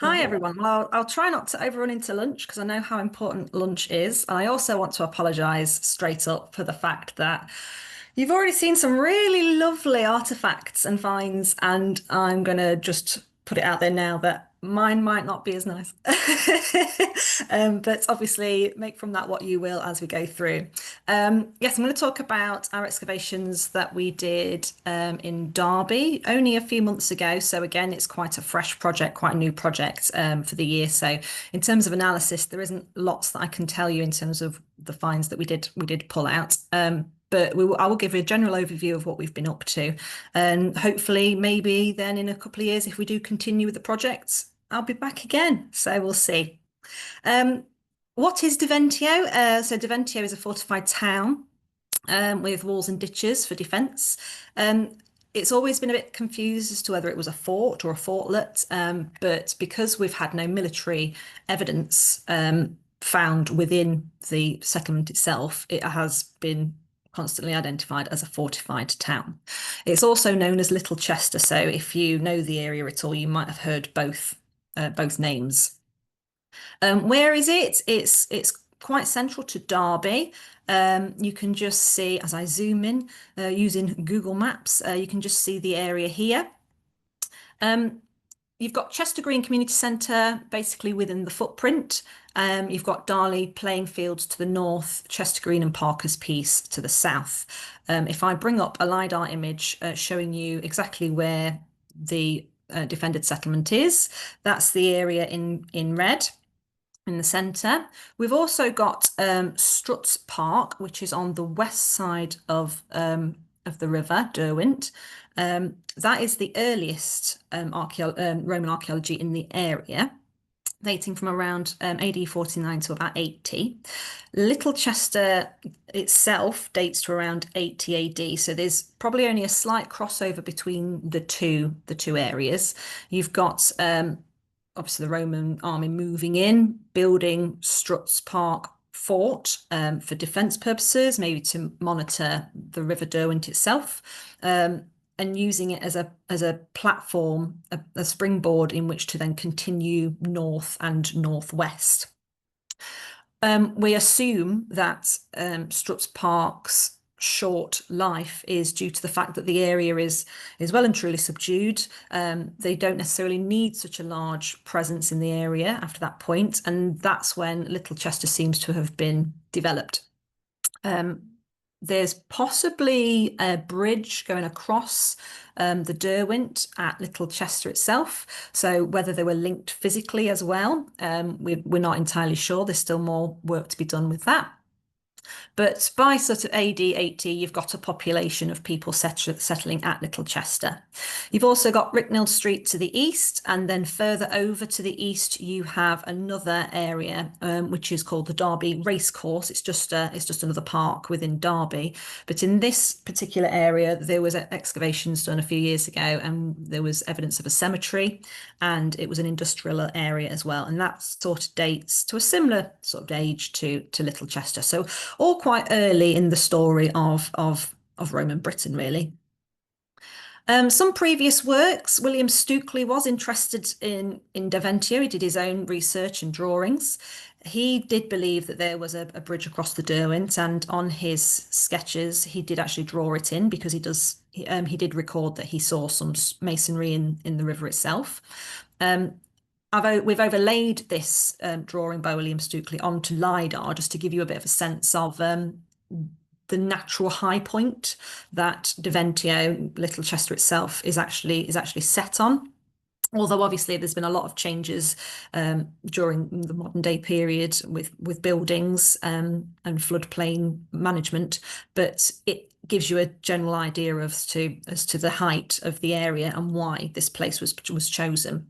Hi everyone. Well, I'll try not to overrun into lunch because I know how important lunch is. I also want to apologise straight up for the fact that you've already seen some really lovely artifacts and finds, and I'm going to just put it out there now that mine might not be as nice. But obviously, make from that what you will as we go through. Yes, I'm going to talk about our excavations that we did in Derby only a few months ago. So again, it's quite a fresh project, quite a new project for the year. So in terms of analysis, there isn't lots that I can tell you in terms of the finds that we did pull out. But I will give you a general overview of what we've been up to. And hopefully, maybe then in a couple of years, if we do continue with the project, I'll be back again. So we'll see. Um, what is Derventio? So Derventio is a fortified town with walls and ditches for defence. It's always been a bit confused as to whether it was a fort or a fortlet, but because we've had no military evidence found within the settlement itself, it has been constantly identified as a fortified town. It's also known as Little Chester, so if you know the area at all, you might have heard both names. Where is it? It's quite central to Derby. You can just see as I zoom in using Google Maps, you can just see the area here. You've got Chester Green Community Centre basically within the footprint. You've got Darley playing fields to the north, Chester Green and Parker's Piece to the south. If I bring up a LiDAR image showing you exactly where the defended settlement is, that's the area in red in the centre. We've also got Strutt's Park, which is on the west side of the river Derwent. That is the earliest Roman archaeology in the area, dating from around AD 49 to about 80. Little Chester itself dates to around 80 AD, so there's probably only a slight crossover between the two areas. You've got obviously the Roman army moving in, building Strutt's Park fort for defence purposes, maybe to monitor the River Derwent itself, and using it as a platform, a springboard in which to then continue north and northwest. We assume that Strutt's Park's short life is due to the fact that the area is well and truly subdued. They don't necessarily need such a large presence in the area after that point, and that's when Little Chester seems to have been developed. There's possibly a bridge going across the Derwent at Little Chester itself. So whether they were linked physically as well, we're not entirely sure. There's still more work to be done with that. But by sort of AD 80, you've got a population of people settling at Little Chester. You've also got Ricknell Street to the east, and then further over to the east, you have another area which is called the Derby Racecourse. It's just another park within Derby. But in this particular area, there was excavations done a few years ago, and there was evidence of a cemetery, and it was an industrial area as well. And that sort of dates to a similar sort of age to Little Chester. So all quite early in the story of Roman Britain, really. Some previous works, William Stukeley was interested in Derventio. He did his own research and drawings. He did believe that there was a bridge across the Derwent, and on his sketches, he did actually draw it in because he did record that he saw some masonry in the river itself. We've overlaid this drawing by William Stukeley onto LiDAR just to give you a bit of a sense of the natural high point that Derventio, Little Chester itself, is actually set on. Although obviously there's been a lot of changes during the modern day period with buildings and floodplain management, but it gives you a general idea as to the height of the area and why this place was chosen.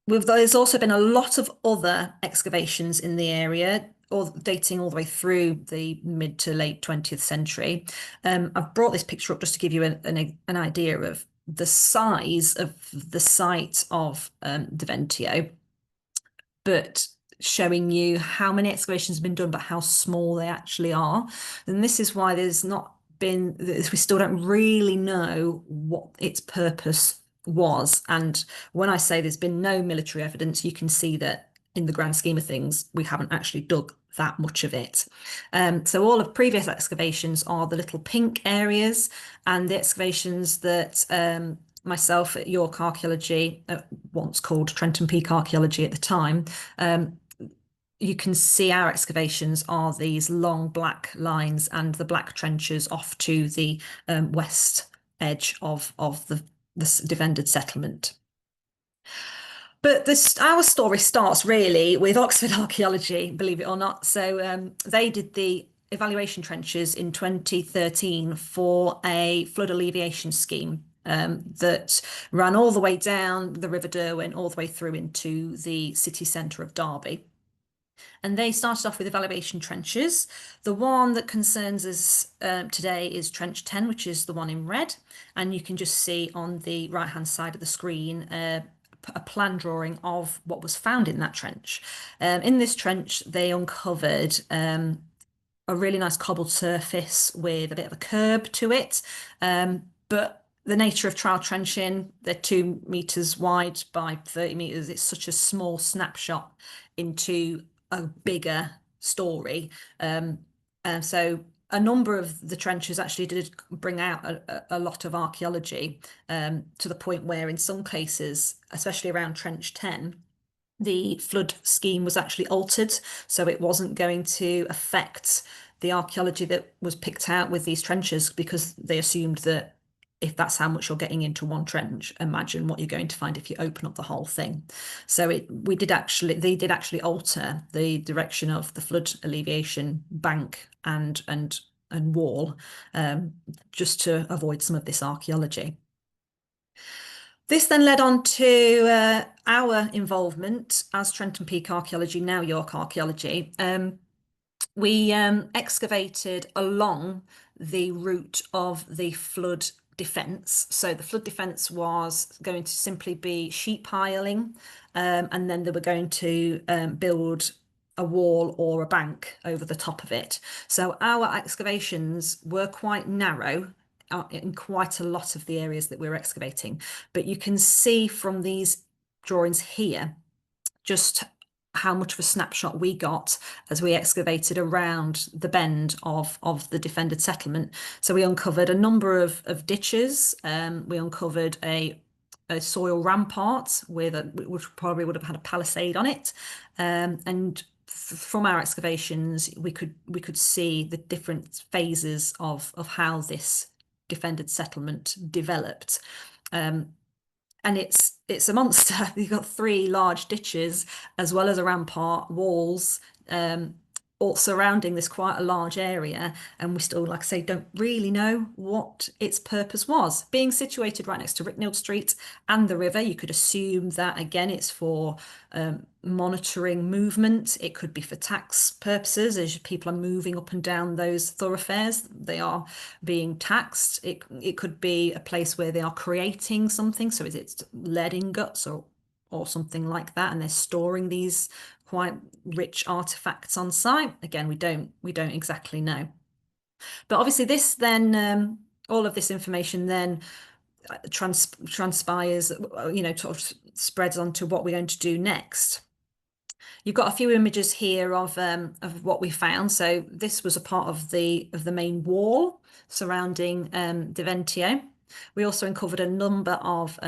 There's also been a lot of other excavations in the area, dating all the way through the mid to late 20th century. I've brought this picture up just to give you an idea of the size of the site of Derventio, but showing you how many excavations have been done, but how small they actually are. And this is why we still don't really know what its purpose was. And when I say there's been no military evidence, you can see that in the grand scheme of things, we haven't actually dug that much of it. So all of previous excavations are the little pink areas, and the excavations that myself at York Archaeology, once called Trenton Peak Archaeology at the time, you can see our excavations are these long black lines and the black trenches off to the west edge of the defended settlement. But our story starts really with Oxford Archaeology, believe it or not. So they did the evaluation trenches in 2013 for a flood alleviation scheme that ran all the way down the River Derwent, all the way through into the city centre of Derby. And they started off with evaluation trenches. The one that concerns us today is Trench 10, which is the one in red. And you can just see on the right-hand side of the screen a plan drawing of what was found in that trench. In this trench, they uncovered a really nice cobbled surface with a bit of a curb to it. But the nature of trial trenching, they're 2 meters wide by 30 meters. It's such a small snapshot into a bigger story. And so a number of the trenches actually did bring out a lot of archaeology to the point where in some cases, especially around Trench 10, the flood scheme was actually altered, so it wasn't going to affect the archaeology that was picked out with these trenches, because they assumed that if that's how much you're getting into one trench, imagine what you're going to find if you open up the whole thing. So they did actually alter the direction of the flood alleviation bank and wall just to avoid some of this archaeology. This then led on to our involvement as Trenton Peak Archaeology, now York Archaeology. We excavated along the route of the flood defence. So the flood defence was going to simply be sheet piling, and then they were going to build a wall or a bank over the top of it. So our excavations were quite narrow in quite a lot of the areas that we were excavating. But you can see from these drawings here just how much of a snapshot we got as we excavated around the bend of the defended settlement. So we uncovered a number of ditches. We uncovered a soil rampart which probably would have had a palisade on it, and from our excavations we could see the different phases of how this defended settlement developed. And it's a monster. You've got 3 large ditches as well as a rampart, walls, all surrounding this quite a large area, and we still, like I say, don't really know what its purpose was. Being situated right next to Ricknield Street and the river, you could assume that again it's for monitoring movement. It could be for tax purposes. As people are moving up and down those thoroughfares, they are being taxed. It could be a place where they are creating something. So is it lead ingots or something like that, and they're storing these quite rich artifacts on site? Again, we don't exactly know. But obviously this then all of this information then transpires, sort of spreads onto what we're going to do next. You've got a few images here of what we found. So this was a part of the main wall surrounding Derventio. We also uncovered a number of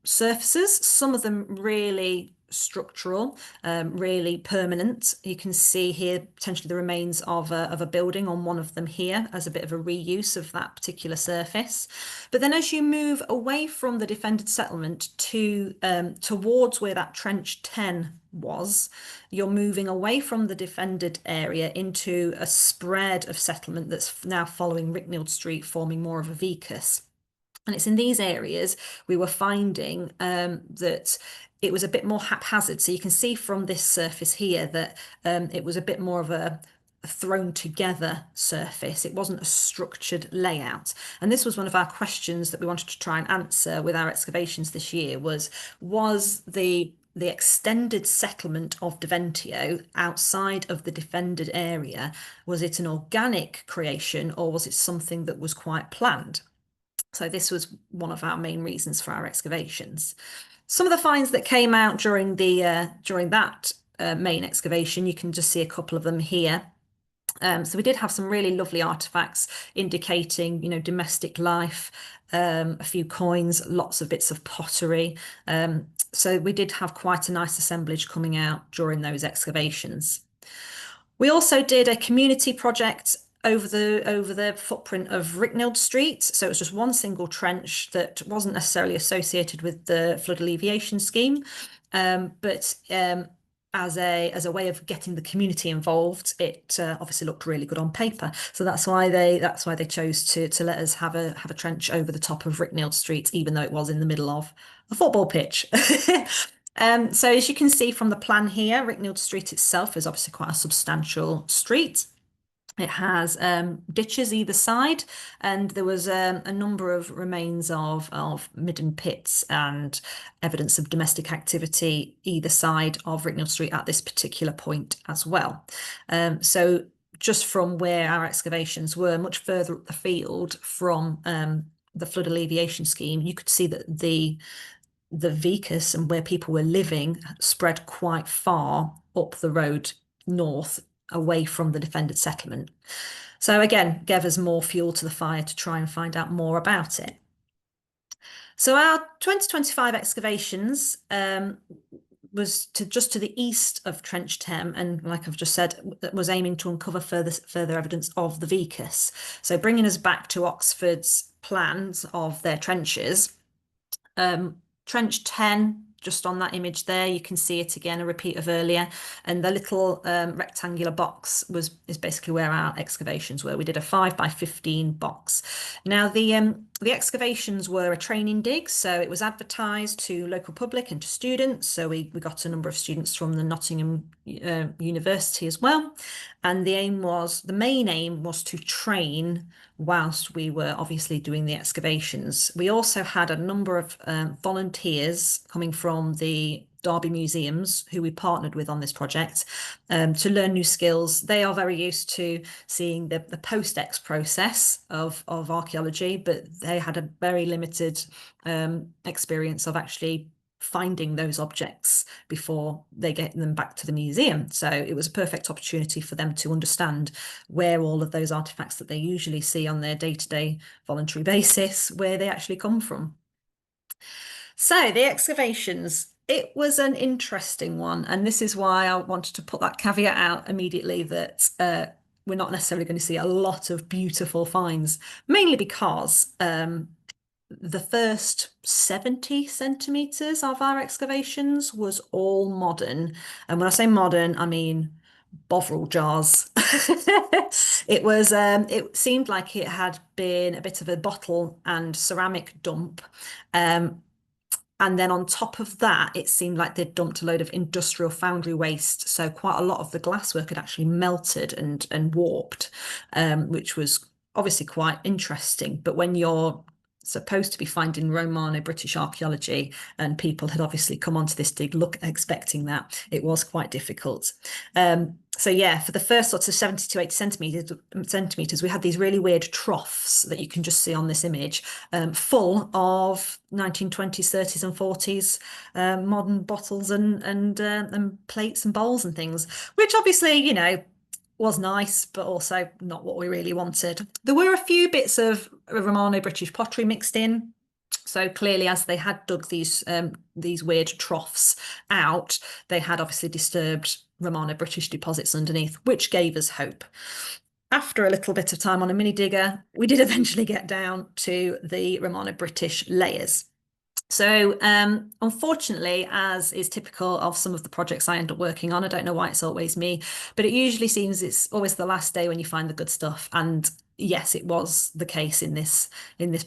surfaces, some of them really structural, really permanent. You can see here potentially the remains of a building on one of them here as a bit of a reuse of that particular surface. But then as you move away from the defended settlement to towards where that Trench 10 was, you're moving away from the defended area into a spread of settlement that's now following Ricknield Street, forming more of a vicus. And it's in these areas we were finding that it was a bit more haphazard. So you can see from this surface here that it was a bit more of a thrown together surface. It wasn't a structured layout. And this was one of our questions that we wanted to try and answer with our excavations this year was the extended settlement of Derventio outside of the defended area, was it an organic creation or was it something that was quite planned? So this was one of our main reasons for our excavations. Some of the finds that came out during that main excavation, you can just see a couple of them here. So we did have some really lovely artifacts indicating, domestic life, a few coins, lots of bits of pottery. So we did have quite a nice assemblage coming out during those excavations. We also did a community project over the footprint of Rickneld Street. So it was just one single trench that wasn't necessarily associated with the flood alleviation scheme, but as a way of getting the community involved, it obviously looked really good on paper. So that's why they chose to let us have a trench over the top of Rickneld Street, even though it was in the middle of a football pitch. So as you can see from the plan here, Rickneld Street itself is obviously quite a substantial street. It has ditches either side, and there was a number of remains of midden pits and evidence of domestic activity either side of Rickneld Street at this particular point as well. So just from where our excavations were, much further up the field from the flood alleviation scheme, you could see that the vicus and where people were living spread quite far up the road north away from the defended settlement. So again, gave us more fuel to the fire to try and find out more about it. So our 2025 excavations was just to the east of Trench 10, and like I've just said, was aiming to uncover further evidence of the vicus. So bringing us back to Oxford's plans of their trenches. Trench 10, just on that image there, you can see it again, a repeat of earlier. And the little rectangular box is basically where our excavations were. We did a 5x15 box. Now the excavations were a training dig, so it was advertised to local public and to students. So we got a number of students from the Nottingham University as well. And the main aim was to train whilst we were obviously doing the excavations. We also had a number of volunteers coming from the Derby museums who we partnered with on this project to learn new skills. They are very used to seeing the post-ex process of archaeology, but they had a very limited experience of actually finding those objects before they get them back to the museum. So it was a perfect opportunity for them to understand where all of those artifacts that they usually see on their day-to-day voluntary basis, where they actually come from. So the excavations, it was an interesting one. And this is why I wanted to put that caveat out immediately that we're not necessarily going to see a lot of beautiful finds, mainly because the first 70 centimetres of our excavations was all modern. And when I say modern, I mean Bovril jars. It seemed like it had been a bit of a bottle and ceramic dump. And then on top of that, it seemed like they'd dumped a load of industrial foundry waste. So quite a lot of the glasswork had actually melted and warped, which was obviously quite interesting. But when you're supposed to be finding Romano-British archaeology, and people had obviously come onto this dig expecting that, it was quite difficult. So yeah, for the first sort of 70 to 80 centimeters, we had these really weird troughs that you can just see on this image, full of 1920s, 30s, and 40s modern bottles and plates and bowls and things, which obviously, was nice, but also not what we really wanted. There were a few bits of Romano-British pottery mixed in. So clearly, as they had dug these weird troughs out, they had obviously disturbed Romano-British deposits underneath, which gave us hope. After a little bit of time on a mini digger, we did eventually get down to the Romano-British layers. So unfortunately, as is typical of some of the projects I end up working on, I don't know why it's always me, but it usually seems it's always the last day when you find the good stuff. And yes, it was the case in this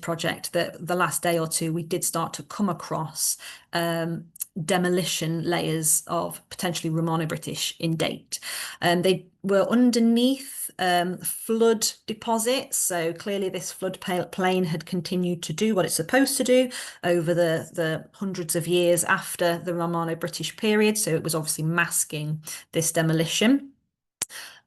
project that the last day or two we did start to come across demolition layers of potentially Romano-British in date. They were underneath flood deposits, so clearly this flood plain had continued to do what it's supposed to do over the hundreds of years after the Romano-British period, so it was obviously masking this demolition.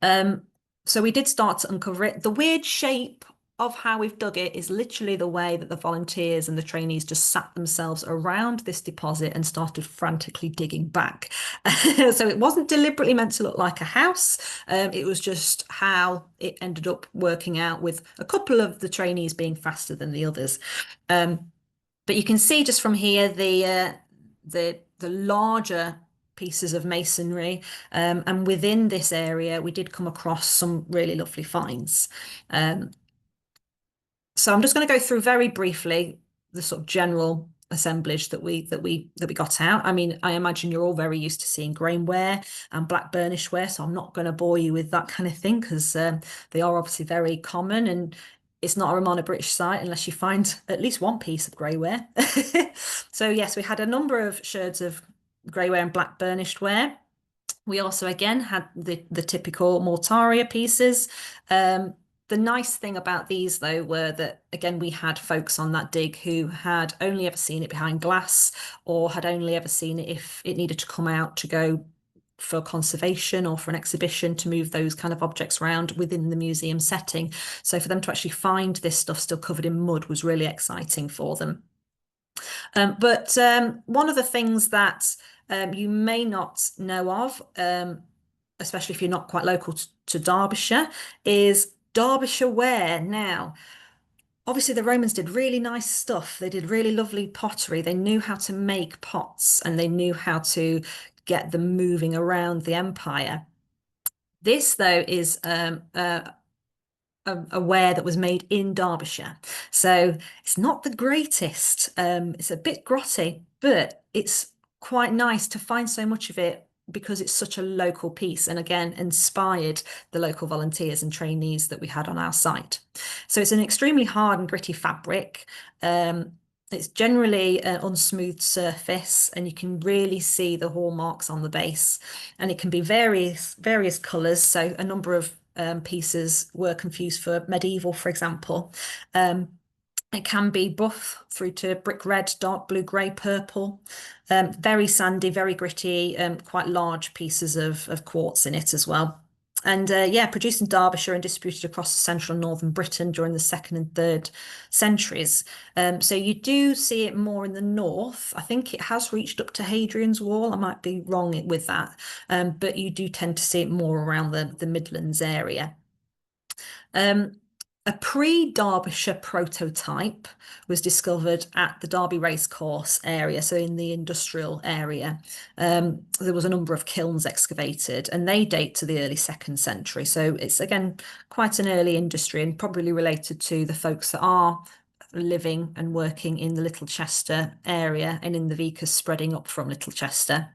So we did start to uncover it. The weird shape of how we've dug it is literally the way that the volunteers and the trainees just sat themselves around this deposit and started frantically digging back. So it wasn't deliberately meant to look like a house. It was just how it ended up working out, with a couple of the trainees being faster than the others. But you can see just from here the larger pieces of masonry, and within this area we did come across some really lovely finds. So I'm just going to go through very briefly the sort of general assemblage that we got out. I mean, I imagine you're all very used to seeing grainware and black burnished ware, so I'm not going to bore you with that kind of thing, because they are obviously very common, and it's not a Romana British site unless you find at least one piece of greyware. So yes, we had a number of sherds of greyware and black burnished ware. We also again had the typical mortaria pieces. The nice thing about these, though, were that, again, we had folks on that dig who had only ever seen it behind glass, or had only ever seen it if it needed to come out to go for conservation or for an exhibition, to move those kind of objects around within the museum setting. So for them to actually find this stuff still covered in mud was really exciting for them. But one of the things that you may not know of, especially if you're not quite local to Derbyshire, is Derbyshire ware. Now, obviously, the Romans did really nice stuff. They did really lovely pottery. They knew how to make pots, and they knew how to get them moving around the empire. This, though, is a ware that was made in Derbyshire. So it's not the greatest. It's a bit grotty, but it's quite nice to find so much of it, because it's such a local piece, and again inspired the local volunteers and trainees that we had on our site. So it's an extremely hard and gritty fabric. It's generally an unsmooth surface, and you can really see the hallmarks on the base, and it can be various colours. So a number of pieces were confused for medieval, for example. It can be buff through to brick red, dark blue, grey, purple. Very sandy, very gritty, quite large pieces of quartz in it as well. And yeah, produced in Derbyshire and distributed across central and northern Britain during the 2nd and 3rd centuries. So you do see it more in the north. I think it has reached up to Hadrian's Wall. I might be wrong with that, but you do tend to see it more around the Midlands area. A pre-Derbyshire prototype was discovered at the Derby Racecourse area, so in the industrial area. There was a number of kilns excavated, and they date to the early 2nd century. So it's, again, quite an early industry, and probably related to the folks that are living and working in the Little Chester area and in the vicus spreading up from Little Chester.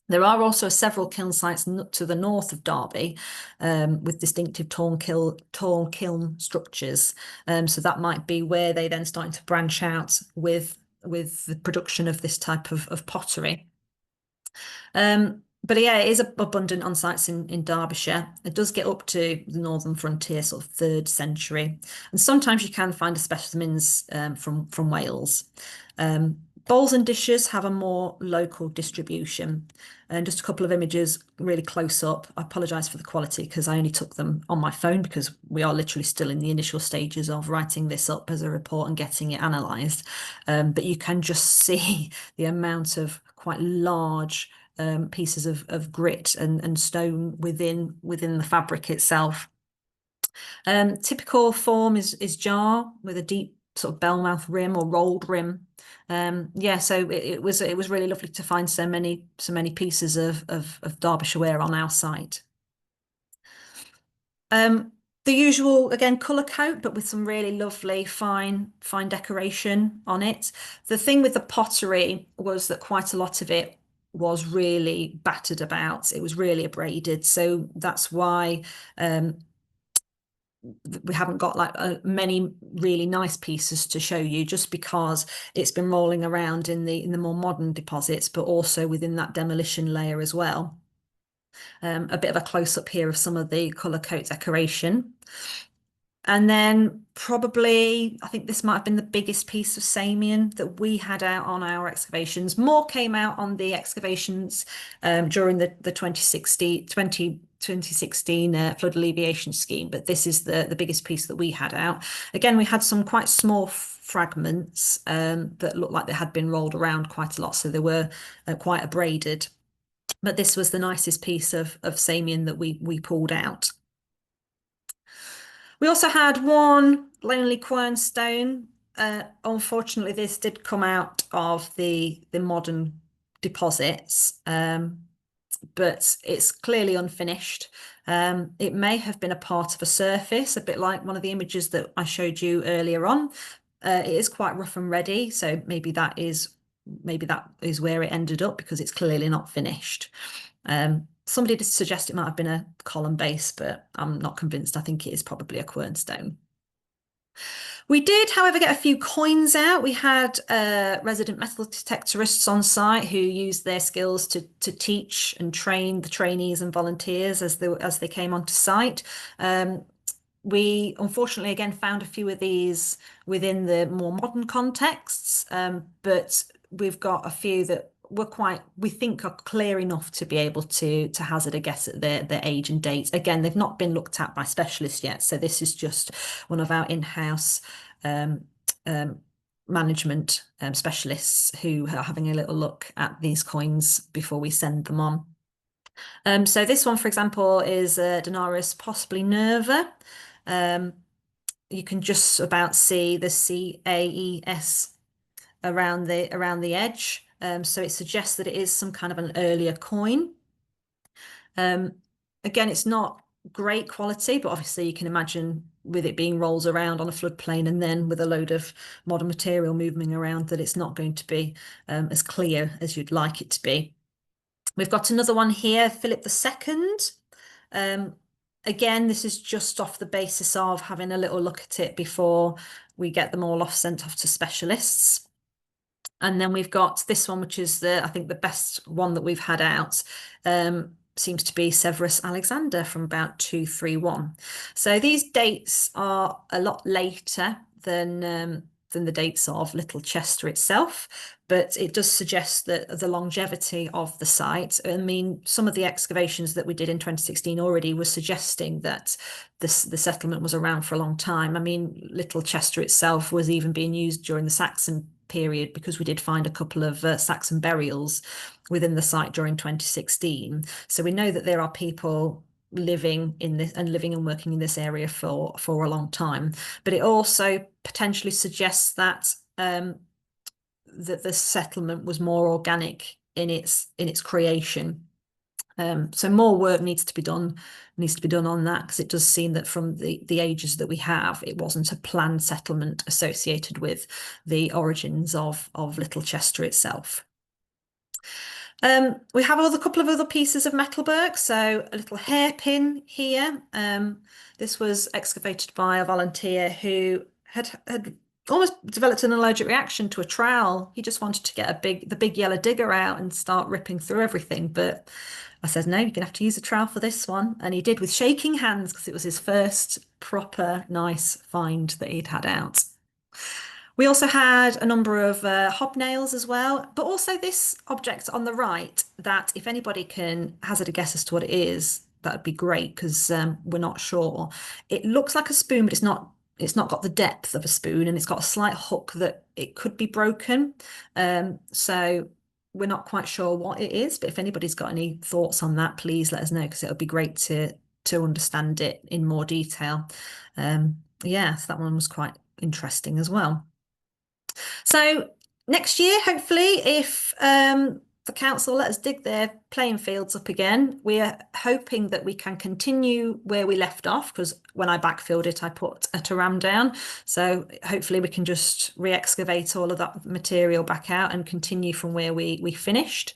There are also several kiln sites to the north of Derby, with distinctive tall kiln structures. So that might be where they then starting to branch out with the production of this type of pottery. But yeah, it is abundant on sites in Derbyshire. It does get up to the northern frontier, sort of 3rd century, and sometimes you can find specimens from Wales. Bowls and dishes have a more local distribution. And just a couple of images really close up. I apologise for the quality, because I only took them on my phone, because we are literally still in the initial stages of writing this up as a report and getting it analysed. But you can just see the amount of quite large pieces of grit and stone within the fabric itself. Typical form is jar with a deep sort of bell mouth rim or rolled rim. Yeah, so it was really lovely to find so many pieces of Derbyshire ware on our site. The usual, again, colour coat, but with some really lovely fine decoration on it. The thing with the pottery was that quite a lot of it was really battered about. It was really abraded, so that's why we haven't got like many really nice pieces to show you, just because it's been rolling around in the more modern deposits, but also within that demolition layer as well. A bit of a close-up here of some of the colour coat decoration. And then probably, I think this might have been the biggest piece of Samian that we had out on our excavations. More came out on the excavations during the 2016, 2016 flood alleviation scheme, but this is the biggest piece that we had out. Again, we had some quite small fragments that looked like they had been rolled around quite a lot, so they were quite abraded. But this was the nicest piece of Samian that we pulled out. We also had one lonely quernstone. Unfortunately, this did come out of the modern deposits, but it's clearly unfinished. It may have been a part of a surface, a bit like one of the images that I showed you earlier on. It is quite rough and ready, so maybe that is where it ended up, because it's clearly not finished. Somebody did suggest it might have been a column base, but I'm not convinced. I think it is probably a quernstone. We did, however, get a few coins out. We had resident metal detectorists on site who used their skills to teach and train the trainees and volunteers as they came onto site. We unfortunately again found a few of these within the more modern contexts, but we've got a few that we think are clear enough to be able to hazard a guess at their age and date. Again, they've not been looked at by specialists yet, so this is just one of our in-house management specialists who are having a little look at these coins before we send them on. So this one, for example, is Denarius, possibly Nerva. You can just about see the CAES around the edge. So it suggests that it is some kind of an earlier coin. Again, it's not great quality, but obviously you can imagine with it being rolled around on a floodplain and then with a load of modern material moving around that it's not going to be as clear as you'd like it to be. We've got another one here, Philip II. Again, this is just off the basis of having a little look at it before we get them all sent off to specialists. And then we've got this one, which is I think the best one that we've had out. Seems to be Severus Alexander from about 231. So these dates are a lot later than the dates of Little Chester itself, but it does suggest that the longevity of the site. I mean, some of the excavations that we did in 2016 already were suggesting that the settlement was around for a long time. I mean, Little Chester itself was even being used during the Saxon period, because we did find a couple of Saxon burials within the site during 2016. So we know that there are people living in this and living and working in this area for a long time. But it also potentially suggests that that the settlement was more organic in its creation. So more work needs to be done on that, because it does seem that from the ages that we have, it wasn't a planned settlement associated with the origins of Little Chester itself. We have a couple of other pieces of metalwork. So a little hairpin here. This was excavated by a volunteer who had almost developed an allergic reaction to a trowel. He just wanted to get the big yellow digger out and start ripping through everything. But I said, no, you're gonna have to use a trowel for this one. And he did, with shaking hands, because it was his first proper nice find that he'd had out. We also had a number of hobnails as well, but also this object on the right that, if anybody can hazard a guess as to what it is, that would be great, because we're not sure. It looks like a spoon, but it's not got the depth of a spoon, and it's got a slight hook that it could be broken. So we're not quite sure what it is, but if anybody's got any thoughts on that, please let us know, because it would be great to understand it in more detail. Yeah, so that one was quite interesting as well. So next year, hopefully, if the council let us dig their playing fields up again, we're hoping that we can continue where we left off, because when I backfilled it, I put a taram down. So hopefully we can just re-excavate all of that material back out and continue from where we finished.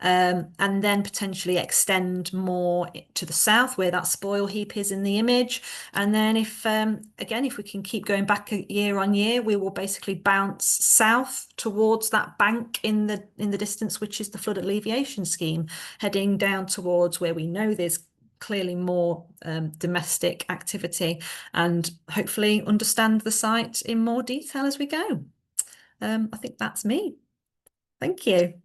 And then potentially extend more to the south where that spoil heap is in the image. And then if we can keep going back year on year, we will basically bounce south towards that bank in the distance, which is the flood alleviation scheme, heading down towards where we know there's clearly more domestic activity, and hopefully understand the site in more detail as we go. I think that's me. Thank you.